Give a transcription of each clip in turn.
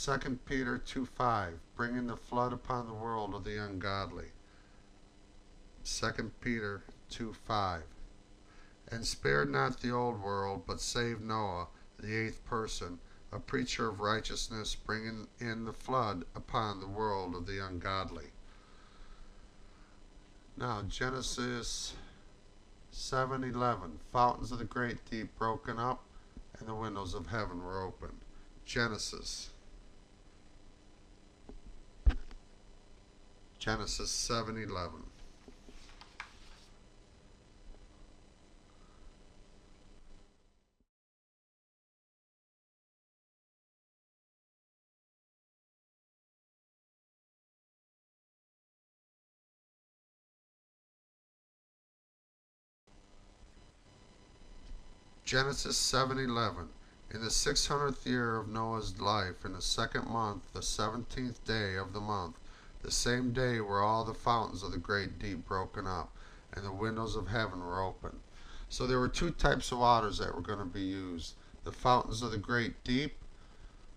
2 Peter 2:5, bringing the flood upon the world of the ungodly. 2 Peter 2:5, and spared not the old world, but saved Noah, the eighth person, a preacher of righteousness, bringing in the flood upon the world of the ungodly. Now, Genesis 7:11, fountains of the great deep broken up, and the windows of heaven were opened. Genesis 7:11. Genesis 7:11. In the 600th year of Noah's life, in the second month, the 17th day of the month, the same day were all the fountains of the great deep broken up, and the windows of heaven were opened. So there were two types of waters that were going to be used. The fountains of the great deep,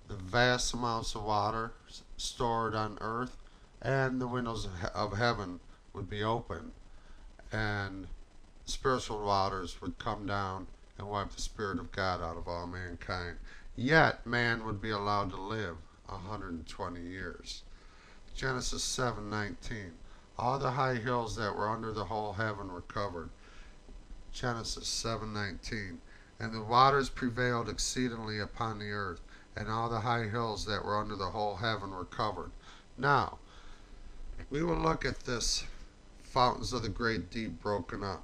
the vast amounts of water stored on earth, and the windows of heaven would be open, and spiritual waters would come down and wipe the Spirit of God out of all mankind. Yet man would be allowed to live 120 years. Genesis 7:19. All the high hills that were under the whole heaven were covered. Genesis 7:19. And the waters prevailed exceedingly upon the earth, and all the high hills that were under the whole heaven were covered. Now, we will look at this fountains of the great deep broken up.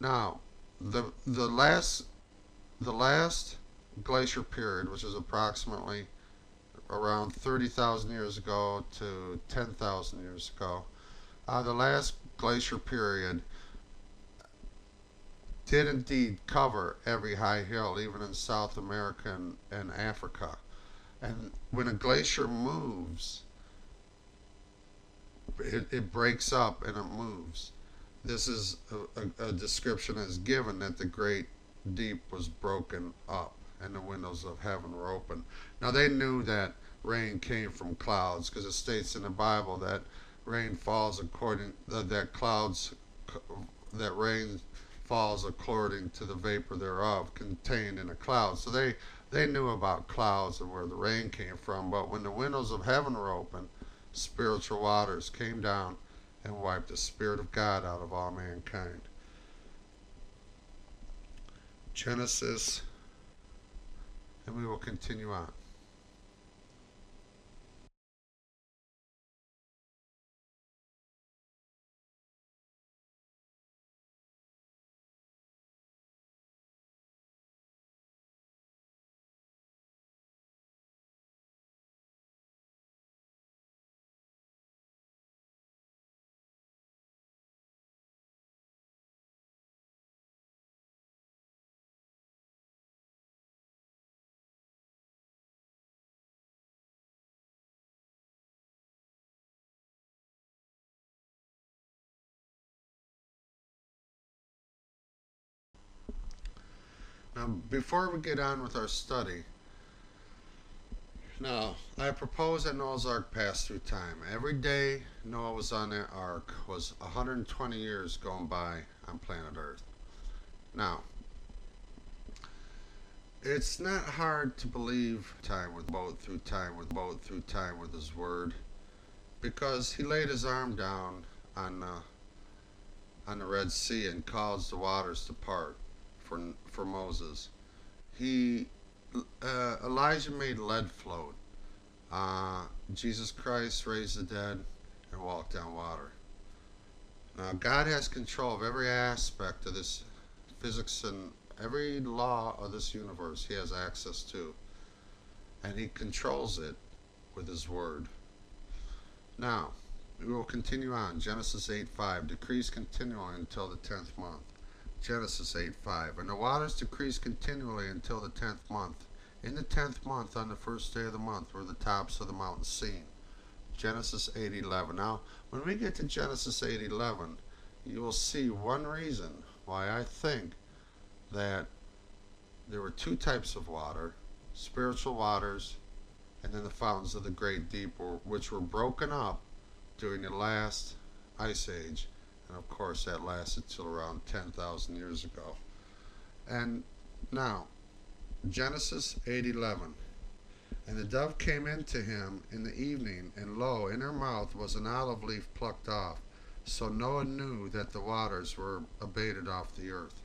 Now, the last glacier period, which is approximately around 30,000 years ago to 10,000 years ago, the last glacier period did indeed cover every high hill, even in South America and Africa. And when a glacier moves, it breaks up and it moves. This is a description as given that the great deep was broken up and the windows of heaven were open. Now they knew that rain came from clouds, because it states in the Bible that rain falls according that rain falls according to the vapor thereof contained in a cloud. So they knew about clouds and where the rain came from. But when the windows of heaven were open, spiritual waters came down and wiped the Spirit of God out of all mankind. Genesis, and we will continue on. Now, before we get on with our study, now I propose that Noah's Ark pass through time. Every day Noah was on that ark was 120 years going by on planet Earth. Now, it's not hard to believe time with time with his word, because he laid his arm down on the Red Sea and caused the waters to part for Moses. He Elijah made lead float. Jesus Christ raised the dead and walked on water. Now, God has control of every aspect of this physics and every law of this universe. He has access to, and he controls it with his word. Now, we will continue on. Genesis 8:5, decrease continually until the 10th month. Genesis 8:5, and the waters decreased continually until the 10th month. In the 10th month, on the first day of the month, were the tops of the mountains seen. Genesis 8:11. Now, when we get to Genesis 8:11, you will see one reason why I think that there were two types of water, spiritual waters and then the fountains of the great deep, which were broken up during the last ice age. And of course, that lasted till around 10,000 years ago. And now, Genesis 8:11. And the dove came into him in the evening, and lo, in her mouth was an olive leaf plucked off. So Noah knew that the waters were abated off the earth.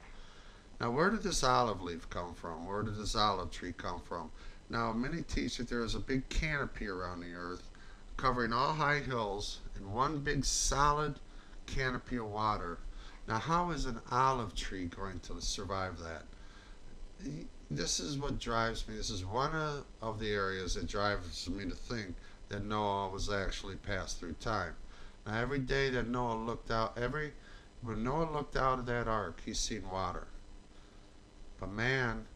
Now, where did this olive leaf come from? Where did this olive tree come from? Now, many teach that there is a big canopy around the earth, covering all high hills, in one big solid canopy of water. Now, how is an olive tree going to survive that? This is what drives me. This is one of the areas that drives me to think that Noah was actually passed through time. Now, every day that Noah looked out, when Noah looked out of that ark, he seen water. But man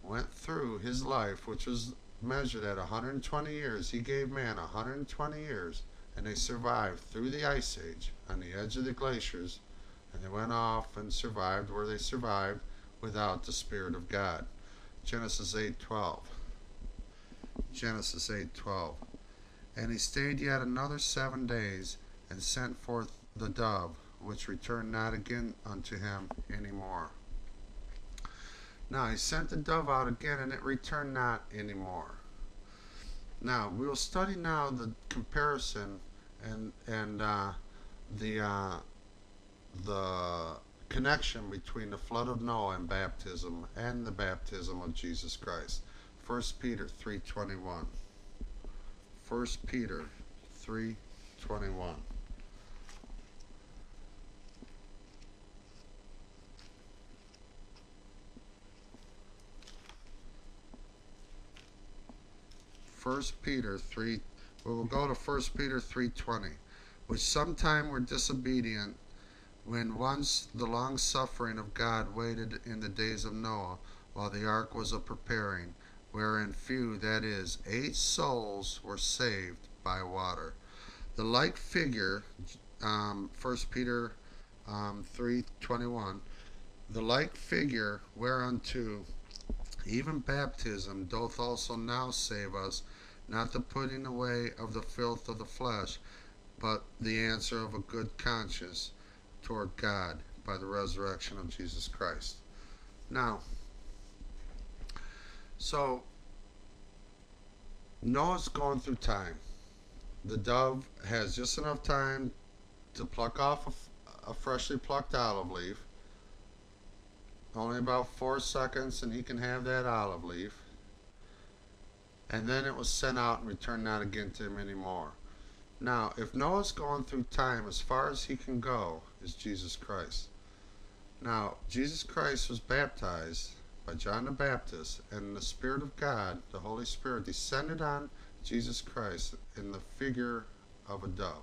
went through his life, which was measured at 120 years. He gave man 120 years, and they survived through the ice age on the edge of the glaciers, and they went off and survived where they survived without the Spirit of God. Genesis 8:12. Genesis 8:12. And he stayed yet another 7 days, and sent forth the dove, which returned not again unto him any more. Now he sent the dove out again, and it returned not any more. Now we will study now the comparison and the connection between the flood of Noah and baptism and the baptism of Jesus Christ. 1 Peter 3:21. 1 Peter 3:21. First Peter 3. We will go to 1 Peter 3:20, which sometime were disobedient, when once the long suffering of God waited in the days of Noah, while the ark was a preparing, wherein few, that is, 8 souls, were saved by water. The like figure, 1 Peter 3:21, the like figure whereunto even baptism doth also now save us, not the putting away of the filth of the flesh, but the answer of a good conscience toward God by the resurrection of Jesus Christ. Now, so Noah's going through time. The dove has just enough time to pluck off a freshly plucked olive leaf. Only about 4 seconds, and he can have that olive leaf. And then it was sent out and returned not again to him anymore. Now, if Noah's going through time, as far as he can go is Jesus Christ. Now, Jesus Christ was baptized by John the Baptist, and the Spirit of God, the Holy Spirit, descended on Jesus Christ in the figure of a dove.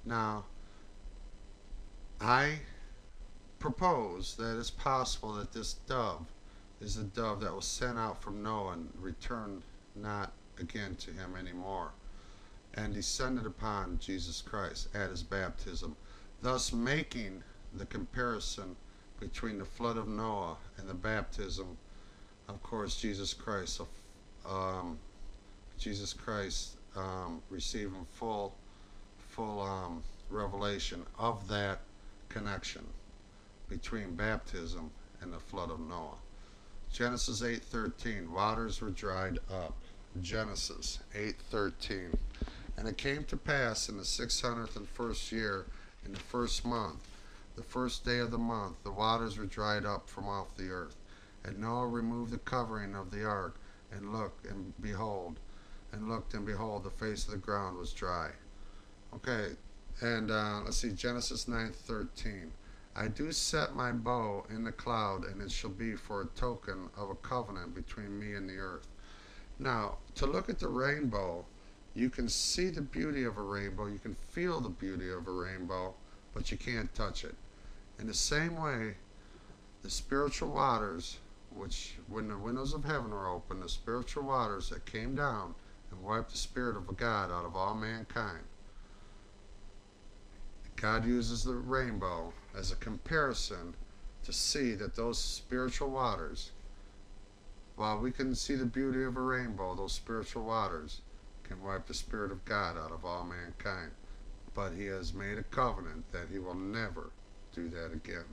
Now, I propose that it's possible that this dove is the dove that was sent out from Noah and returned not again to him anymore, and descended upon Jesus Christ at his baptism, thus making the comparison between the flood of Noah and the baptism, of course, Jesus Christ receiving full revelation of that connection between baptism and the flood of Noah. Genesis 8:13, waters were dried up. Genesis 8:13. And it came to pass in the 601st year, in the first month, the first day of the month, the waters were dried up from off the earth. And Noah removed the covering of the ark, and looked, and behold, the face of the ground was dry. Okay, and let's see, Genesis 9:13. I do set my bow in the cloud, and it shall be for a token of a covenant between me and the earth. Now, to look at the rainbow, you can see the beauty of a rainbow, you can feel the beauty of a rainbow, but you can't touch it. In the same way, the spiritual waters, which when the windows of heaven were open, the spiritual waters that came down and wiped the Spirit of God out of all mankind, God uses the rainbow as a comparison to see that those spiritual waters While we can see the beauty of a rainbow, those spiritual waters can wipe the Spirit of God out of all mankind. But he has made a covenant that he will never do that again.